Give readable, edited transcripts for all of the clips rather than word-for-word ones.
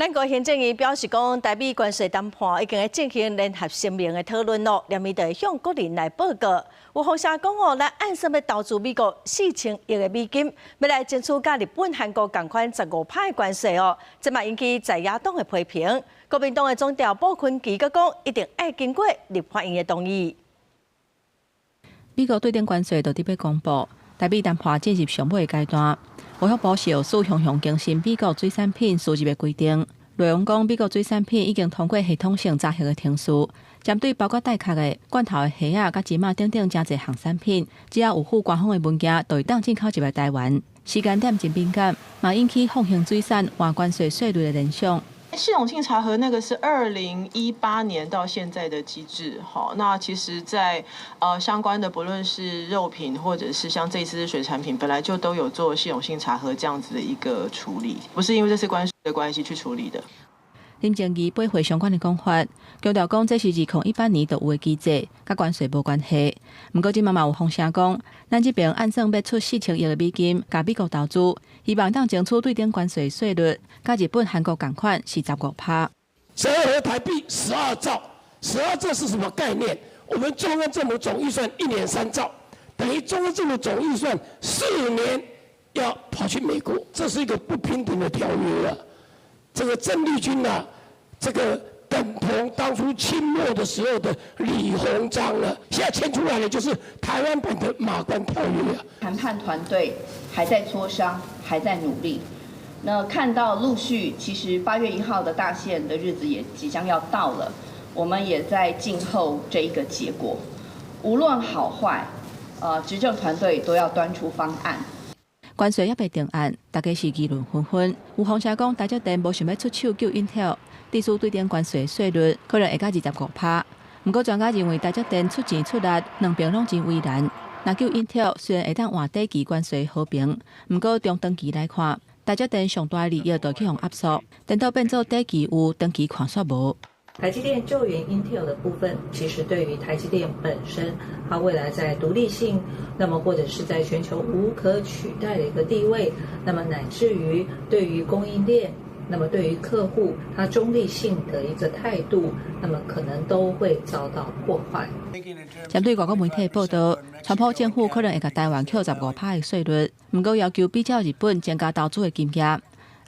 咱国行政院表示讲，台美关税谈判已经在进行联合声明的讨论咯，连伊就会向国人来报告。有风声讲哦，咱按算要投资美国4000亿的美金，要来争取甲日本、韩国同款15%的关税哦，这嘛引起在野党的批评。国民党的总调鲍昆基阁讲，一定要经过立法院的同意。美国对顶关税就伫要公布，台美谈判进入上尾阶段。外交部是数项更新美国水产品输入的规定，内容讲美国水产品已经通过系统性查核的程序，针对包括带壳的、罐头的虾仔、甲芝麻等等真侪项产品，只要有附官方的文件，就会当进口入来台湾。时间点真敏感，嘛引起放行水产换关税税率的联想。系统性查核那个是2018年到现在的机制，好，那其实在相关的不论是肉品或者是像这一次的水产品，本来就都有做系统性查核这样子的一个处理，不是因为这次关税的关系去处理的。林正义驳回相关的讲法，强调讲这是2018年就有的机制，甲关税无关系。不过，今嘛有风声讲，咱这边按算要出4000亿的美金，甲美国投资，希望当争取对顶关税税率，甲日本、韩国同款是15%。折合台币12兆，12兆是什么概念？我们中央政府总预算1年3兆，等于中央政府总预算4年要跑去美国，这是一个不平等的条约啊！这个郑丽君啊，这个等同当初清末的时候的李鸿章了，现在签出来的就是台湾版的马关条约啊。谈判团队还在磋商，还在努力。那看到陆续，其实8月1号的大限的日子也即将要到了，我们也在静候这一个结果。无论好坏，执政团队都要端出方案。关税也被定案，大家是议论纷纷。有风声讲，台积电无想要出手救 Intel， 地区对顶关税税率可能会到25%。不过专家认为，台积电出钱出力，两边拢真为难。那救 Intel 虽然会当换短期关税和平，不过中长期来看，台积电上大利益就去互压缩，等到变做短期有，长期看煞无。台积电救援 Intel 的部分，其实对于台积电本身，它未来在独立性，那么或者是在全球无可取代的一个地位，那么乃至于对于供应链，那么对于客户，它中立性的一个态度，那么可能都会遭到破坏。针对外国媒体报道，川普政府可能会甲台湾扣15%的税率，不过要求比较日本增加投资的金额。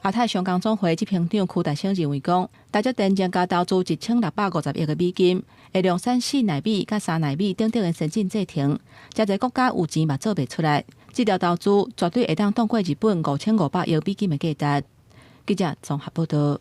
亚太商工总会执行长邱大生认为讲，台积電增加投資1650億嘅美金，會量產4奈米甲3奈米等等嘅先進製程，真濟國家有錢嘛做袂出來。這條投資絕對會當當過日本5500億美金嘅價值。記者綜合報道。